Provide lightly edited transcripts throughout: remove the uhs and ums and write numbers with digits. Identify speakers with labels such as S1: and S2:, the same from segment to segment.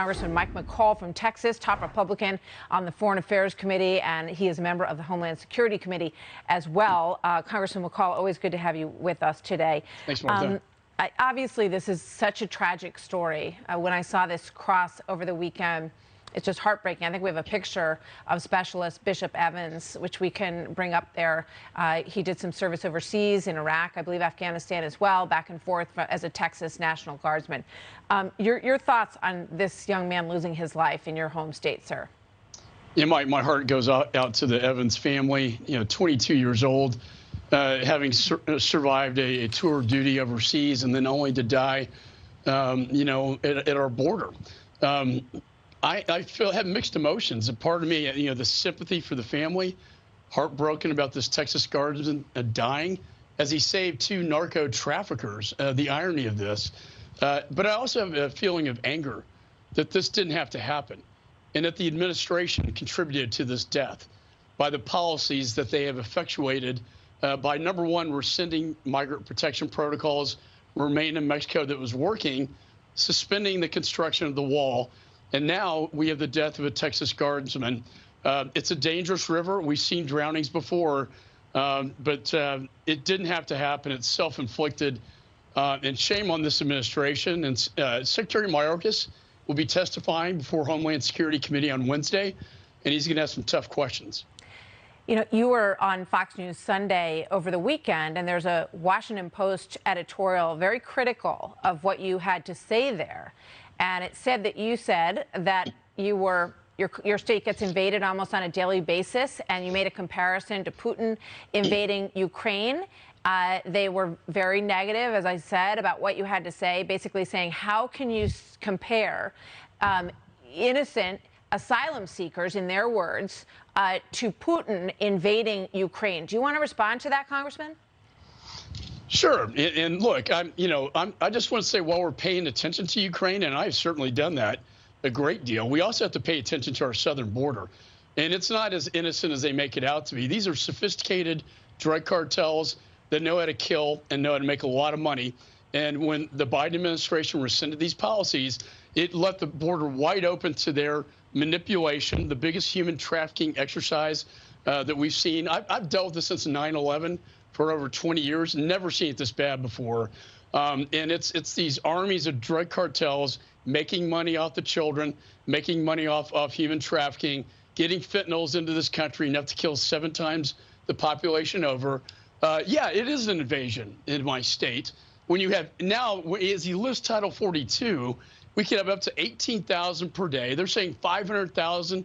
S1: Congressman Mike McCaul from Texas, top Republican on the Foreign Affairs Committee, and he is a member of the Homeland Security Committee as well. Congressman McCaul, always good to have you with us today.
S2: Thanks, Martha.
S1: Obviously, this is such a tragic story. When I saw this cross over the weekend, it's just heartbreaking. I think we have a picture of Specialist Bishop Evans, which we can bring up there. He did some service overseas in Iraq, I believe Afghanistan as well, back and forth as a Texas National Guardsman. Your thoughts on this young man losing his life in your home state, sir?
S2: Yeah, my heart goes out to the Evans family. 22 years old, having survived a tour of duty overseas, and then only to die, at our border. I have mixed emotions. A part of me, the sympathy for the family, heartbroken about this Texas Guardsman dying as he saved two narco traffickers, the irony of this. But I also have a feeling of anger that this didn't have to happen and that the administration contributed to this death by the policies that they have effectuated by, number one, rescinding migrant protection protocols, remain in Mexico that was working, suspending the construction of the wall. And now we have the death of a Texas Guardsman. It's a dangerous river. We've seen drownings before, but it didn't have to happen. It's self-inflicted. And shame on this administration. And Secretary Mayorkas will be testifying before Homeland Security Committee on Wednesday, and he's going to have some tough questions.
S1: You were on Fox News Sunday over the weekend, and there's a Washington Post editorial very critical of what you had to say there. And it said that you said that your state gets invaded almost on a daily basis, and you made a comparison to Putin invading Ukraine. They were very negative, as I said, about what you had to say, basically saying, how can you compare innocent asylum seekers, in their words, to Putin invading Ukraine? Do you want to respond to that, Congressman?
S2: Sure. And look, I just want to say, while we're paying attention to Ukraine, and I've certainly done that a great deal, we also have to pay attention to our southern border. And it's not as innocent as they make it out to be. These are sophisticated drug cartels that know how to kill and know how to make a lot of money. And when the Biden administration rescinded these policies, it left the border wide open to their manipulation, the biggest human trafficking exercise that we've seen. I've dealt with this since 9/11 for over 20 years, never seen it this bad before. And it's these armies of drug cartels making money off the children, making money off human trafficking, getting fentanyls into this country enough to kill 7 times the population over. Yeah, it is an invasion in my state. When you have now, as he lists Title 42, we could have up to 18,000 per day. They're saying 500,000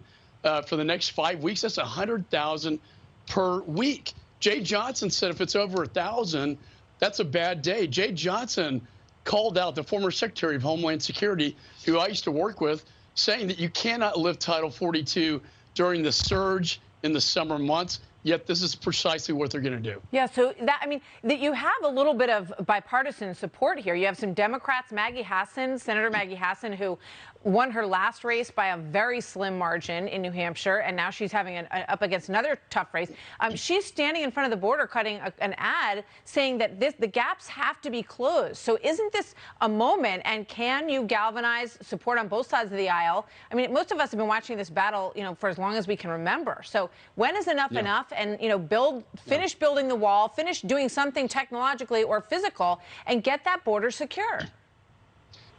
S2: for the next 5 weeks. That's 100,000 per week. Jay Johnson said if it's over 1,000, that's a bad day. Jay Johnson called out the former Secretary of Homeland Security, who I used to work with, saying that you cannot lift Title 42 during the surge in the summer months. Yet this is precisely what they're going to do. Yeah,
S1: so that you have a little bit of bipartisan support here. You have some Democrats, Senator Maggie Hassan, who won her last race by a very slim margin in New Hampshire, and now she's having up against another tough race. She's standing in front of the border cutting an ad saying that the gaps have to be closed. So isn't this a moment, and can you galvanize support on both sides of the aisle? I mean, most of us have been watching this battle, for as long as we can remember. So when is enough enough? And finish building the wall, finish doing something technologically or physical, and get that border secure.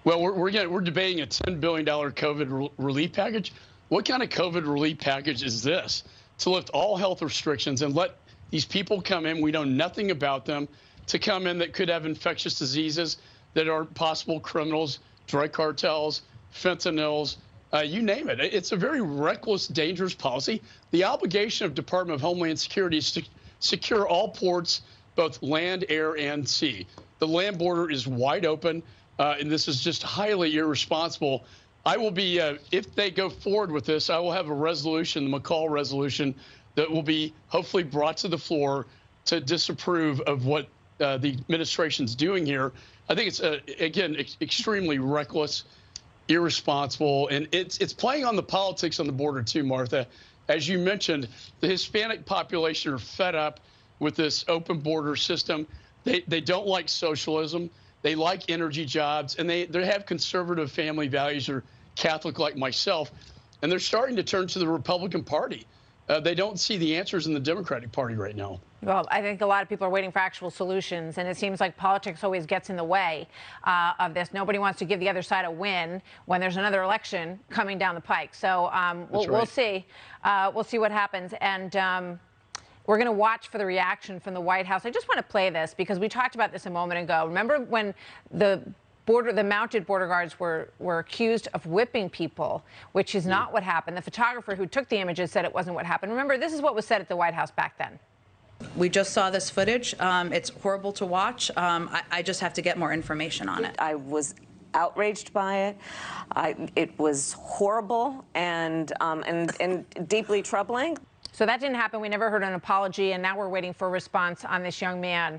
S2: Well, we're debating a $10 billion COVID relief package. What kind of COVID relief package is this? To lift all health restrictions and let these people come in, we know nothing about them, to come in that could have infectious diseases, that are possible criminals, drug cartels, fentanyls, you name it. It's a very reckless, dangerous policy. The obligation of Department of Homeland Security is to secure all ports, both land, air, and sea. The land border is wide open, and this is just highly irresponsible. I will be, if they go forward with this, I will have a resolution, the McCaul resolution, that will be hopefully brought to the floor to disapprove of what the administration's doing here. I think it's, again, extremely reckless, irresponsible, and it's playing on the politics on the border too, Martha. As you mentioned, the Hispanic population are fed up with this open border system. They don't like socialism. They like energy jobs, and they have conservative family values. Are Catholic like myself, and they're starting to turn to the Republican Party. They don't see the answers in the Democratic Party right now.
S1: Well, I think a lot of people are waiting for actual solutions, and it seems like politics always gets in the way of this. Nobody wants to give the other side a win when there's another election coming down the pike. So we'll see. We'll see what happens. And we're going to watch for the reaction from the White House. I just want to play this because we talked about this a moment ago. Remember when the mounted border guards were accused of whipping people, which is not what happened. The photographer who took the images said it wasn't what happened. Remember, this is what was said at the White House back then.
S3: We just saw this footage. It's horrible to watch. I just have to get more information on it.
S4: I was outraged by it. It was horrible and deeply troubling.
S1: So that didn't happen. We never heard an apology, and now we're waiting for a response on this young man,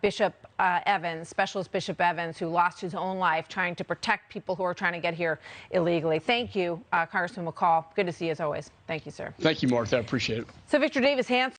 S1: Bishop Evans, Specialist Bishop Evans, who lost his own life trying to protect people who are trying to get here illegally. Thank you, Congressman McCaul. Good to see you as always. Thank you, sir.
S2: Thank you, Martha. I appreciate it.
S1: So Victor Davis Hanson.